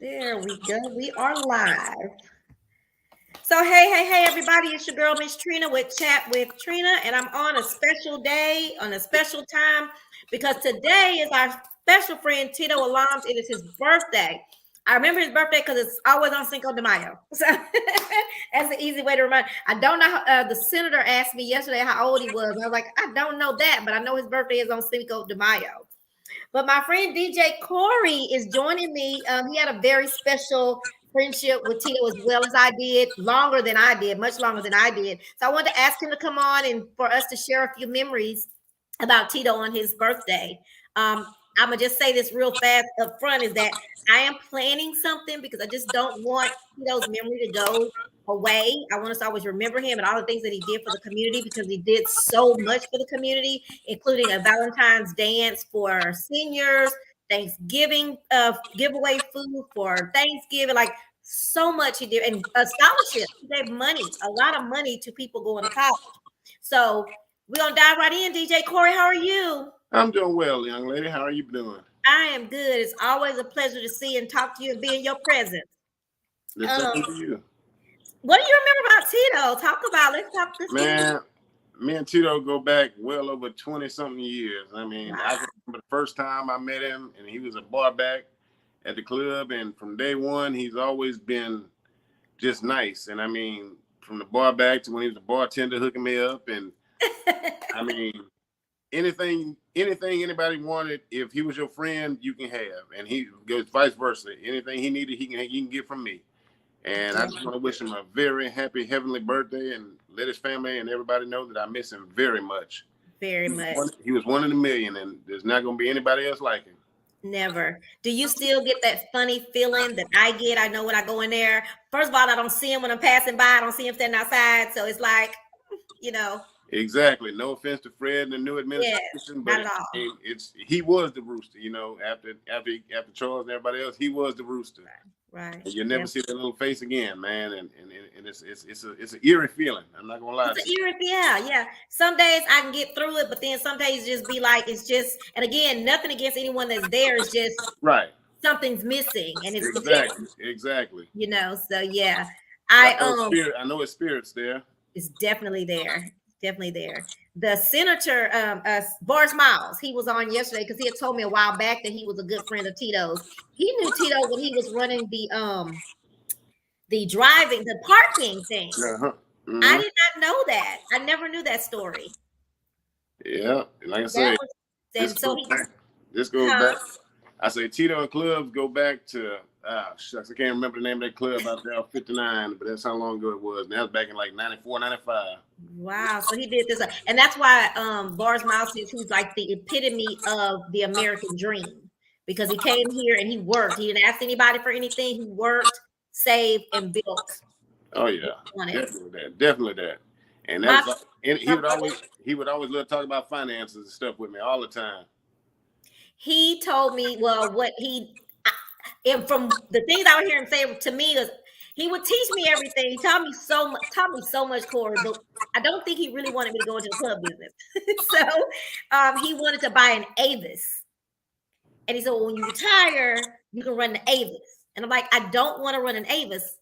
There we go. We are live. So hey, everybody! It's your girl Miss Trina with Chat with Trina, and I'm on a special day, on a special time, because today is our special friend Tito Alarms. It is his birthday. I remember his birthday because it's always on Cinco de Mayo. So that's an easy way to remind. I don't know. The senator asked me yesterday how old he was. I was like, I don't know that, but I know his birthday is on Cinco de Mayo. But my friend DJ Corey is joining me. He had a very special friendship with Tito as well as I did, longer than I did, much longer than I did. So I wanted to ask him to come on and for us to share a few memories about Tito on his birthday. I'm gonna just say this real fast up front is that I am planning something because I just don't want Tito's memory to go away. I want us to always remember him and all the things that he did for the community because he did so much for the community, including a Valentine's dance for seniors, Thanksgiving, giveaway food for Thanksgiving, like so much he did, and a scholarship. He gave money, a lot of money to people going to college. So we're gonna dive right in. DJ Corey, how are you? I'm doing well, young lady. How are you doing? I am good. It's always a pleasure to see and talk to you and be in your presence. The same to you. What do you remember about Tito? Let's talk this. Man, me and Tito go back well over 20-something years. I mean, Wow. I remember the first time I met him, and he was a bar back at the club, and from day one, he's always been just nice. And I mean, from the bar back to when he was a bartender hooking me up, and I mean, anything anybody wanted, if he was your friend, you can have, and he goes vice versa. Anything he needed, he can get from me. And I just want to wish him a very happy heavenly birthday and let his family and everybody know that I miss him very much. Very much. He was one in a million, and there's not going to be anybody else like him. Never. Do you still get that funny feeling that I get? I know when I go in there. First of all, I don't see him when I'm passing by. I don't see him standing outside. So it's like, you know. Exactly. No offense to Fred and the new administration, Yes, but not at all. he was the rooster. You know, after Charles and everybody else, he was the rooster. Right. And you'll never see that little face again, man. And it's an eerie feeling. I'm not gonna lie. It's an eerie, yeah. Some days I can get through it, but then some days just be like, it's just. And again, nothing against anyone that's there. It's just right. Something's missing, and it's exactly. You know, so yeah. I know his spirit's there. It's definitely there. Definitely there. The senator, Boris Miles, he was on yesterday because he had told me a while back that he was a good friend of Tito's. He knew Tito when he was running the parking thing. Uh-huh. Mm-hmm. I did not know that. I never knew that story. Yeah, like I say, this goes back. I say Tito and clubs go back to shucks, I can't remember the name of that club out there, 59, but that's how long ago it was. And that was back in like 94, 95. Wow. So he did this. And that's why Boris Miles says he's like the epitome of the American dream. Because he came here and he worked. He didn't ask anybody for anything. He worked, saved, and built. Oh yeah. Definitely that. And that's he would always love to talk about finances and stuff with me all the time. He told me, and from the things I would hear him say to me was he would teach me everything. He taught me so much, Corey, but I don't think he really wanted me to go into the club business. So he wanted to buy an Avis. And he said, well, when you retire, you can run the Avis. And I'm like, I don't want to run an Avis.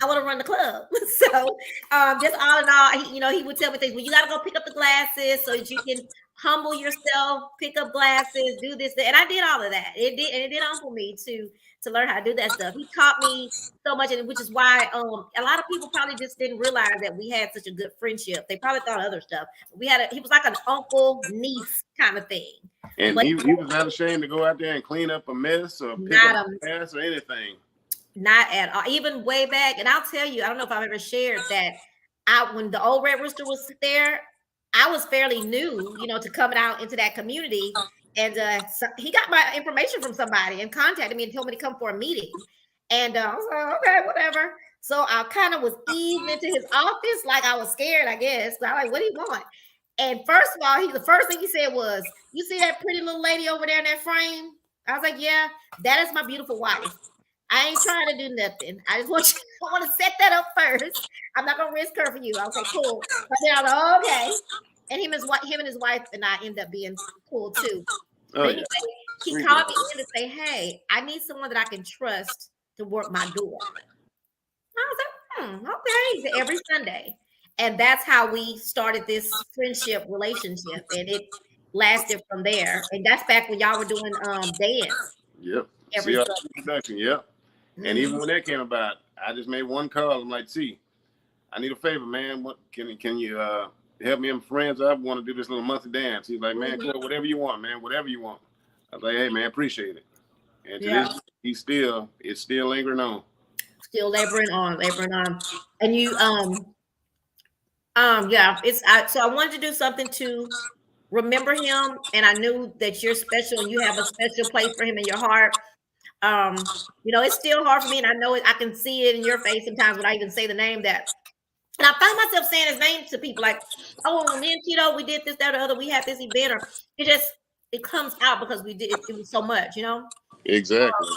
I want to run the club. So just all in all, he would tell me things. Well, you got to go pick up the glasses so that you can humble yourself, pick up glasses, do this, and I did all of that. It did humble me to learn how to do that stuff. He taught me so much, and which is why a lot of people probably just didn't realize that we had such a good friendship. They probably thought other stuff. He was like an uncle niece kind of thing. And he was not ashamed to go out there and clean up a mess or pick up a mess or anything. Not at all. Even way back, and I'll tell you, I don't know if I've ever shared that. When the old Red Rooster was there, I was fairly new, to coming out into that community, and so he got my information from somebody and contacted me and told me to come for a meeting, and I was like, okay, whatever. So I kind of was easing into his office like I was scared, I guess. So I'm like, what do you want? And first of all, the first thing he said was, "You see that pretty little lady over there in that frame?" I was like, "Yeah, that is my beautiful wife. I ain't trying to do nothing. I want to set that up first. I'm not gonna risk her for you." I was like, cool. But then I was like, okay. And him and his wife and I end up being cool too. Oh, yeah. he called me in to say, "Hey, I need someone that I can trust to work my door." I was like, okay. He said, every Sunday. And that's how we started this friendship relationship. And it lasted from there. And that's back when y'all were doing dance Yep. every See our Sunday. production. Yep. And Mhm. even when that came about, I just made one call. I'm like, "See, I need a favor, man. What can you help me and friends? I want to do this little monthly dance." He's like, "Man, cool, whatever you want, man, whatever you want." I was like, "Hey, man, appreciate it." And to Yeah. this, it's still lingering on. Still laboring on, laboring on. And you yeah, so I wanted to do something to remember him, and I knew that you're special and you have a special place for him in your heart. It's still hard for me, and I know it, I can see it in your face sometimes when I even say the name that. And I find myself saying his name to people like, "Oh, me and Tito, we did this, that, or other. We had this event," or it comes out because we did it was so much. Exactly.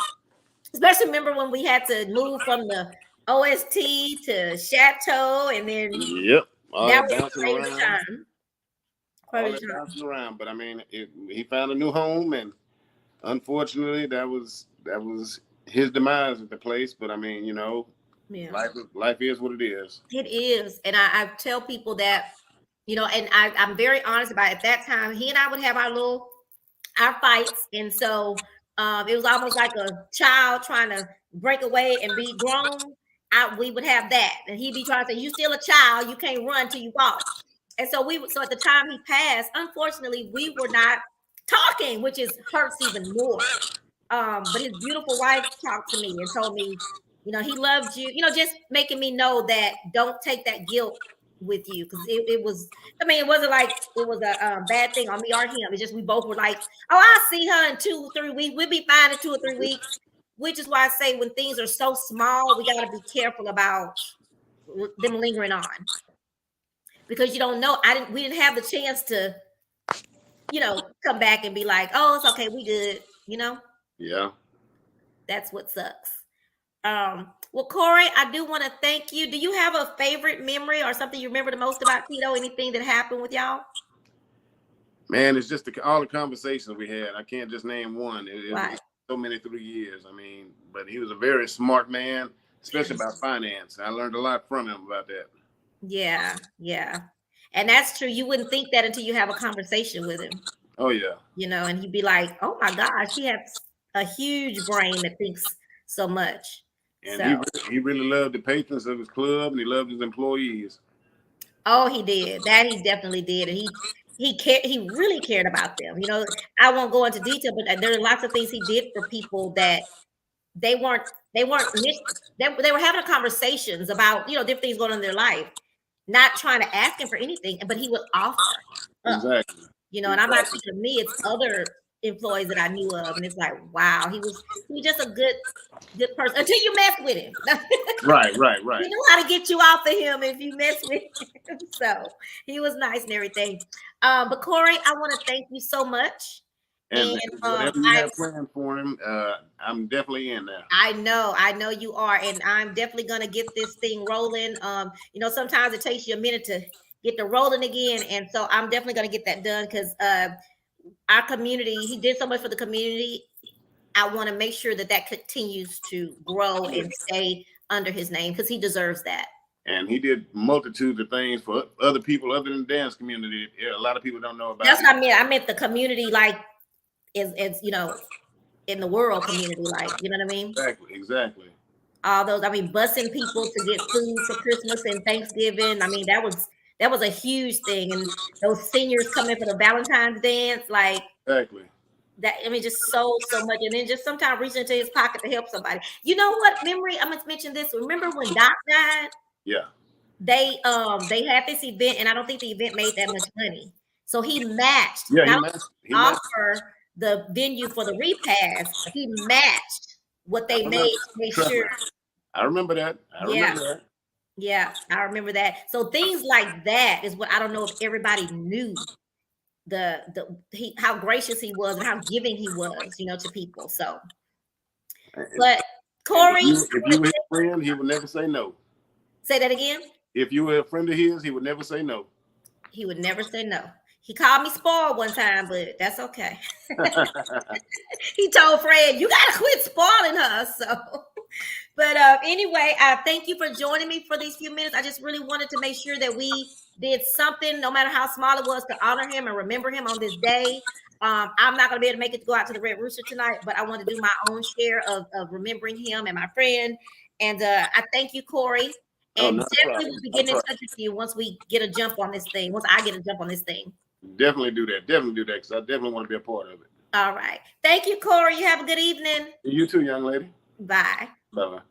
Especially remember when we had to move from the OST to Chateau, and then Yep. All that that was bouncing a crazy around. time. All Crazy that time. bouncing around. But I mean, he found a new home, and unfortunately, that was his demise at the place. But I mean, Yeah, life is what it is. it is, and I tell people that and I'm very honest about it. At that time, he and I would have our fights, and so it was almost like a child trying to break away and be grown. We would have that, and he'd be trying to say, "You still a child. You can't run till you walk." And so so at the time he passed, unfortunately, we were not talking, which is hurts even more. But his beautiful wife talked to me and told me, he loved you, just making me know that don't take that guilt with you because it was, I mean, it wasn't like it was a bad thing on me or him. It's just we both were like, oh, I'll see her in 2 or 3 weeks. We'll be fine in 2 or 3 weeks, which is why I say when things are so small, we got to be careful about them lingering on because you don't know. We didn't have the chance to, come back and be like, oh, it's okay, we good. Yeah. That's what sucks. Well, Corey, I do want to thank you. Do you have a favorite memory or something you remember the most about Tito? Anything that happened with y'all? Man, it's just all the conversations we had. I can't just name one. Right. It's so many through the years. I mean, but he was a very smart man, especially about finance. I learned a lot from him about that. Yeah, yeah. And that's true. You wouldn't think that until you have a conversation with him, Oh yeah. and he'd be like, oh my gosh, he has a huge brain that thinks so much. And So, he really loved the patrons of his club, and he loved his employees. oh, he did. That he definitely did. And he really cared about them. I won't go into detail, but there are lots of things he did for people that they weren't they were having conversations about different things going on in their life, not trying to ask him for anything, but he would offer up, Exactly. and I'm not Exactly. thinking of me, it's other employees that I knew of, and it's like, wow, he was just a good person until you mess with him. Right. Right. Right. You know how to get you off of him if you mess with him. So he was nice and everything. But Corey, I want to thank you so much. And And whatever you have planned for him, I'm definitely in there. I know you are, and I'm definitely gonna get this thing rolling. Sometimes it takes you a minute to get the rolling again, and so I'm definitely gonna get that done because our community, he did so much for the community. I want to make sure that continues to grow and stay under his name because he deserves that. And he did multitudes of things for other people other than the dance community. A lot of people don't know about That's it. what I meant. I meant the community, like is in the world community, like what I mean. Exactly. All those, I mean, busing people to get food for Christmas and Thanksgiving. I mean, that was a huge thing. And those seniors coming for the Valentine's dance, like Exactly. that. I mean, just so much. And then just sometimes reaching into his pocket to help somebody. You know what? Memory. I'm gonna mention this. Remember when Doc died? Yeah. They had this event, and I don't think the event made that much money. So he matched, Yeah. not offer the venue for the repast, he matched what I they made remember. to make Trust me. sure. I remember that. I Yeah. remember that. Yeah, I remember that. So things like that is what I don't know if everybody knew how gracious he was and how giving he was, to people. So, but And Corey, if you were his friend, he would never say no. say that again. If you were a friend of his, he would never say no. He would never say no. He called me spoiled one time, but that's okay. He told Fred, "You gotta quit spoiling her." So, but anyway, I thank you for joining me for these few minutes. I just really wanted to make sure that we did something, no matter how small it was, to honor him and remember him on this day. I'm not going to be able to make it to go out to the Red Rooster tonight, but I want to do my own share of remembering him and my friend. And I thank you, Corey. And definitely we'll be getting in touch with you once we get a jump on this thing. Once I get a jump on this thing. Definitely do that. Definitely do that, because I definitely want to be a part of it. All right. Thank you, Corey. You have a good evening. You too, young lady. Bye. Bye-bye.